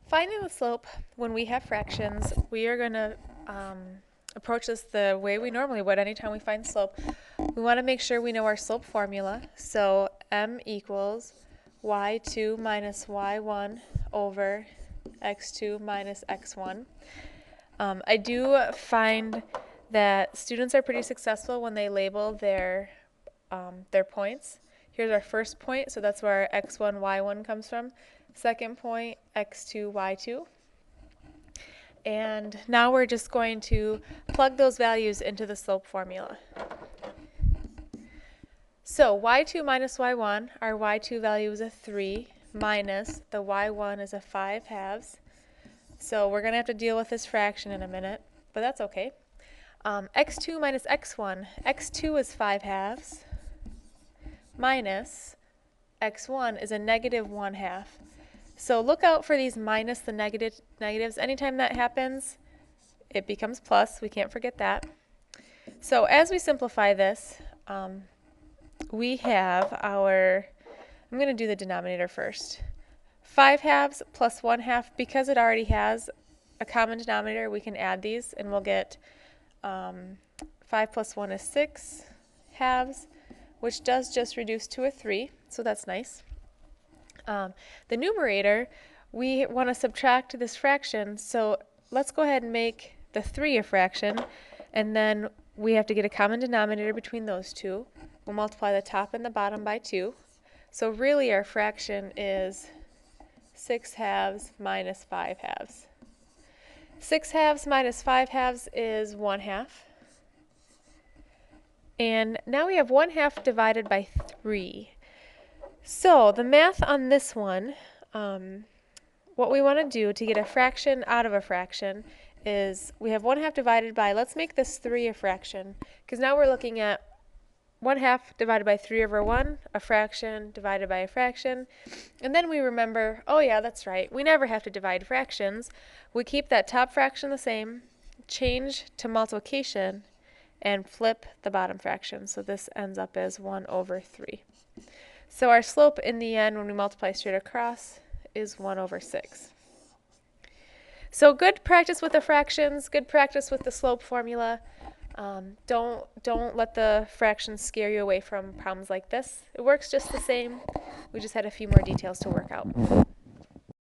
Finding the slope when we have fractions, we are going to approach this the way we normally would anytime we find slope. We want to make sure we know our slope formula. So m equals y2 minus y1 over x2 minus x1. I do find that students are pretty successful when they label their points. Here's our first point, so that's where our x1, y1 comes from. Second point, x2, y2. And now we're just going to plug those values into the slope formula. So y2 minus y1, our y2 value is a 3, minus the y1 is a 5 halves. So we're going to have to deal with this fraction in a minute, but that's okay. X2 minus x1, x2 is 5 halves, minus x1 is a negative 1 half. So look out for these minus the negatives. Anytime that happens, it becomes plus. We can't forget that. So as we simplify this, we have our, I'm going to do the denominator first. 5 halves plus 1 half, because it already has a common denominator, we can add these and we'll get 5 plus 1 is 6 halves, which does just reduce to a 3, so that's nice. The numerator, we want to subtract this fraction, so let's go ahead and make the 3 a fraction, and then we have to get a common denominator between those two. We'll multiply the top and the bottom by 2. So really our fraction is 6 halves minus 5 halves. 6 halves minus 5 halves is 1 half. And now we have 1 half divided by 3. So the math on this one, what we want to do to get a fraction out of a fraction is we have 1 half divided by, let's make this 3 a fraction, because now we're looking at 1 half divided by 3 over 1, a fraction divided by a fraction, and then we remember, oh yeah, that's right, we never have to divide fractions. We keep that top fraction the same, change to multiplication, and flip the bottom fraction, so this ends up as 1 over 3. So our slope in the end, when we multiply straight across, is 1 over 6. So good practice with the fractions, good practice with the slope formula. Don't let the fractions scare you away from problems like this. It works just the same. We just had a few more details to work out.